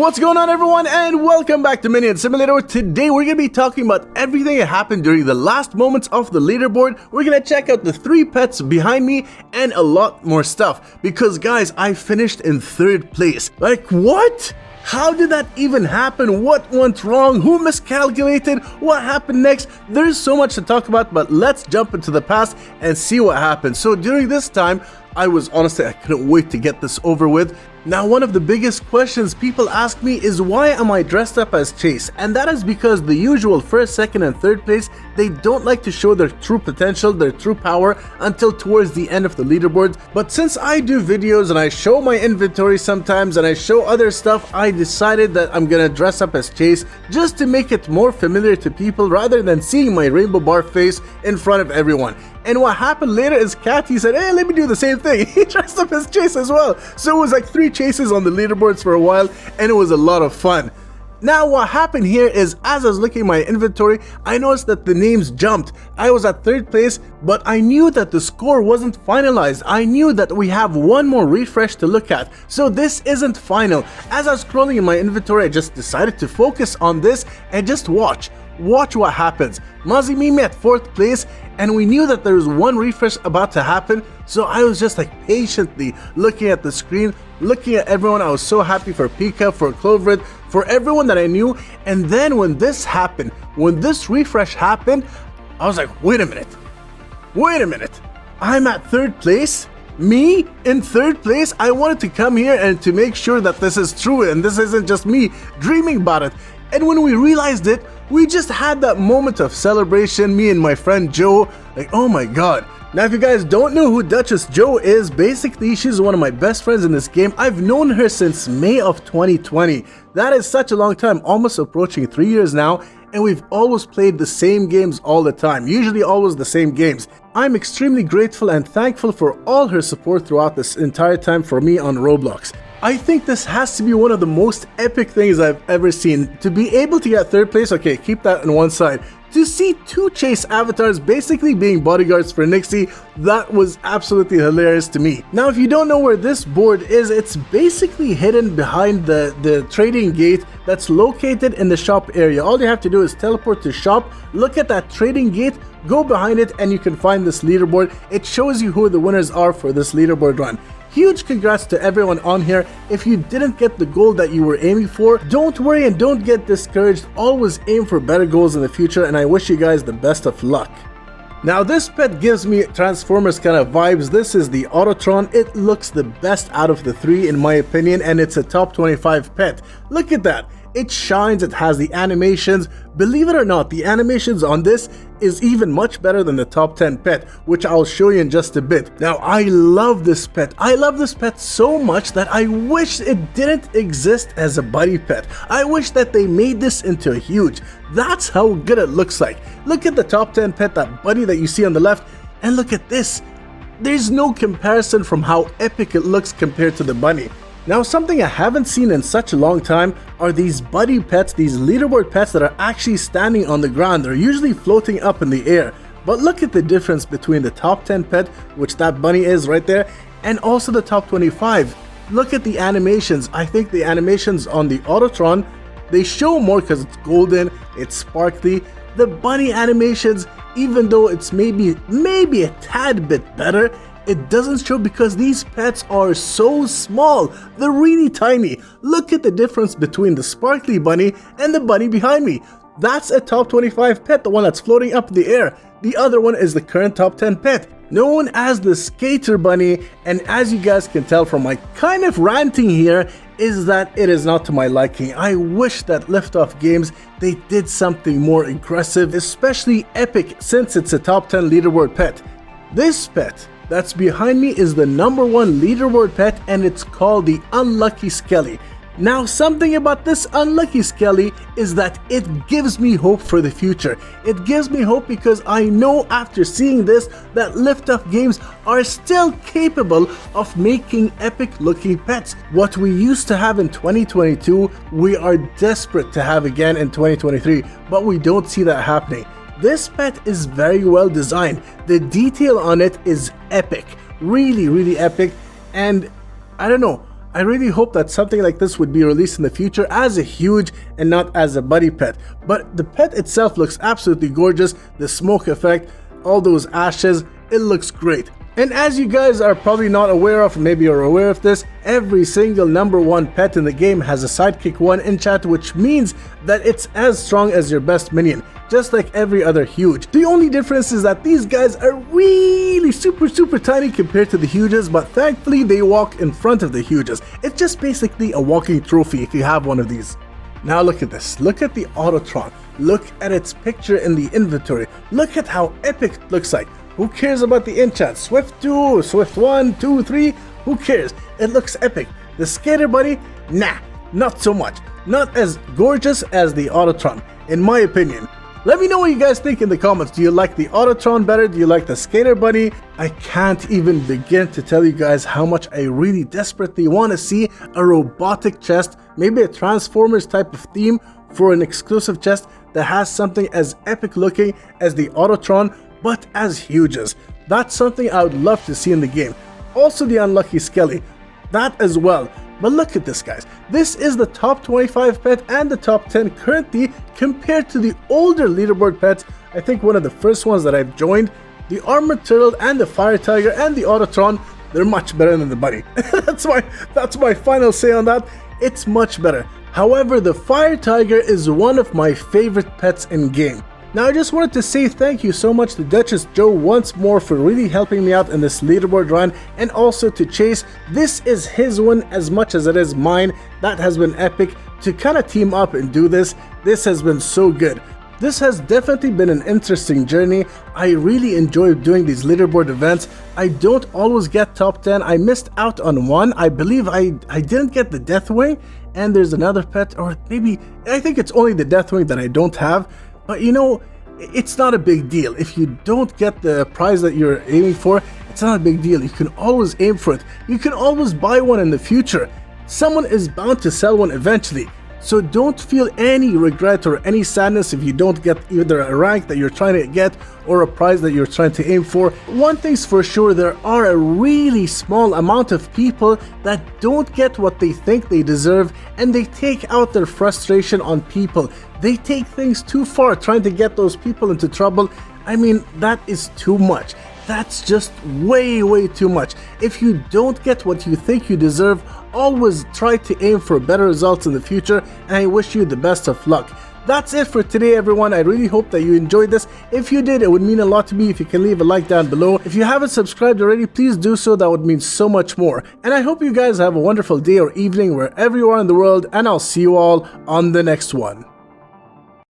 What's going on, everyone, and welcome back to Minion Simulator. Today we're going to be talking about everything that happened during the last moments of the leaderboard. We're going to check out the 3 pets behind me and a lot more stuff. Because guys, I finished in 3rd place. Like, what? How did that even happen? What went wrong? Who miscalculated? What happened next? There's so much to talk about, but let's jump into the past and see what happened. So during this time, I couldn't wait to get this over with. Now, one of the biggest questions people ask me is, why am I dressed up as Chase? And that is because the usual 1st, 2nd, and 3rd place, they don't like to show their true potential, their true power until towards the end of the leaderboard. But since I do videos and I show my inventory sometimes and I show other stuff, I decided that I'm gonna dress up as Chase just to make it more familiar to people rather than seeing my rainbow bar face in front of everyone. And what happened later is Cathy said, hey, let me do the same thing. He dressed up as Chase as well. So it was like 3 chases on the leaderboards for a while, and it was a lot of fun. Now what happened here is, as I was looking at my inventory, I noticed that the names jumped. I was at 3rd place, but I knew that the score wasn't finalized. I knew that we have one more refresh to look at. So this isn't final. As I was scrolling in my inventory, I just decided to focus on this and just watch. Watch what happens. Muzzy Mimi at 4th place, and we knew that there was one refresh about to happen, so I was just like patiently looking at the screen, looking at everyone. I was so happy for Pika, for Clovered, for everyone that I knew. And then when this happened, when this refresh happened, I was like, wait a minute, I'm at 3rd place? Me in 3rd place? I wanted to come here and to make sure that this is true and this isn't just me dreaming about it. And when we realized it, we just had that moment of celebration, me and my friend Joe, like, oh my god. Now, if you guys don't know who Duchess Joe is, basically she's one of my best friends in this game. I've known her since May of 2020. That is such a long time, almost approaching 3 years now, and we've always played the same games all the time, usually always the same games. I'm extremely grateful and thankful for all her support throughout this entire time for me on Roblox. I think this has to be one of the most epic things I've ever seen. To be able to get 3rd place, okay, keep that on one side. To see 2 Chase avatars basically being bodyguards for Nixie, that was absolutely hilarious to me. Now, if you don't know where this board is, it's basically hidden behind the trading gate that's located in the shop area. All you have to do is teleport to shop, look at that trading gate, go behind it, and you can find this leaderboard. It shows you who the winners are for this leaderboard run. Huge congrats to everyone on here. If you didn't get the goal that you were aiming for, don't worry and don't get discouraged. Always aim for better goals in the future, and I wish you guys the best of luck. Now, this pet gives me Transformers kind of vibes. This is the Autotron. It looks the best out of the 3 in my opinion, and it's a top 25 pet. Look at that. It shines, it has the animations. Believe it or not, the animations on this is even much better than the top 10 pet, which I'll show you in just a bit. Now, I love this pet. I love this pet so much that I wish it didn't exist as a buddy pet. I wish that they made this into a huge. That's how good it looks like. Look at the top 10 pet, that buddy that you see on the left, and look at this. There's no comparison from how epic it looks compared to the bunny. Now, something I haven't seen in such a long time are these buddy pets, these leaderboard pets that are actually standing on the ground. They're usually floating up in the air. But look at the difference between the top 10 pet, which that bunny is right there, and also the top 25. Look at the animations. I think the animations on the Autotron, they show more because it's golden, it's sparkly. The bunny animations, even though it's maybe a tad bit better, it doesn't show because these pets are so small. They're really tiny. Look at the difference between the sparkly bunny and the bunny behind me. That's a top 25 pet, the one that's floating up in the air. The other one is the current top 10 pet, known as the Skater Bunny. And as you guys can tell from my kind of ranting here, is that it is not to my liking. I wish that Liftoff Games, they did something more aggressive, especially epic, since it's a top 10 leaderboard pet. This pet that's behind me is the #1 leaderboard pet, and it's called the Unlucky Skelly. Now, something about this Unlucky Skelly is that it gives me hope for the future. It gives me hope because I know after seeing this that Liftoff Games are still capable of making epic looking pets. What we used to have in 2022, we are desperate to have again in 2023, but we don't see that happening. This pet is very well designed. The detail on it is epic, really epic, and I don't know, I really hope that something like this would be released in the future as a huge and not as a buddy pet. But the pet itself looks absolutely gorgeous. The smoke effect, all those ashes, it looks great. And as you guys are probably not aware of, maybe you're aware of this, every single #1 pet in the game has a sidekick 1 enchant, which means that it's as strong as your best minion, just like every other huge. The only difference is that these guys are really super tiny compared to the huges, but thankfully they walk in front of the huges. It's just basically a walking trophy if you have one of these. Now look at this, look at the Autotron, look at its picture in the inventory, look at how epic it looks like. Who cares about the enchant? Swift 2, Swift 1, 2, 3, who cares? It looks epic. The Skater Buddy? Nah, not so much. Not as gorgeous as the Autotron, in my opinion. Let me know what you guys think in the comments. Do you like the Autotron better? Do you like the Skater Buddy? I can't even begin to tell you guys how much I really desperately want to see a robotic chest, maybe a Transformers type of theme for an exclusive chest that has something as epic looking as the Autotron, but as huges. That's something I would love to see in the game. Also the Unlucky Skelly, that as well. But look at this, guys. This is the top 25 pet and the top 10 currently compared to the older leaderboard pets. I think one of the first ones that I've joined, the Armored Turtle and the Fire Tiger and the Autotron, they're much better than the Buddy. that's my final say on that. It's much better. However, the Fire Tiger is one of my favorite pets in game. Now I just wanted to say thank you so much to Duchess Joe once more for really helping me out in this leaderboard run, and also to Chase. This is his one as much as it is mine. That has been epic to kind of team up and do this. This has been so good. This has definitely been an interesting journey. I really enjoy doing these leaderboard events. I don't always get top 10. I missed out on one. I believe I didn't get the Deathwing, and there's another pet, or maybe I think it's only the Deathwing that I don't have. But you know, it's not a big deal. If you don't get the prize that you're aiming for, it's not a big deal. You can always aim for it. You can always buy one in the future. Someone is bound to sell one eventually. So don't feel any regret or any sadness if you don't get either a rank that you're trying to get or a prize that you're trying to aim for. One thing's for sure, there are a really small amount of people that don't get what they think they deserve, and they take out their frustration on people. They take things too far, trying to get those people into trouble. I mean, that is too much. That's just way too much. If you don't get what you think you deserve, always try to aim for better results in the future, and I wish you the best of luck. That's it for today, everyone. I really hope that you enjoyed this. If you did, it would mean a lot to me if you can leave a like down below. If you haven't subscribed already, please do so. That would mean so much more. And I hope you guys have a wonderful day or evening wherever you are in the world, and I'll see you all on the next one.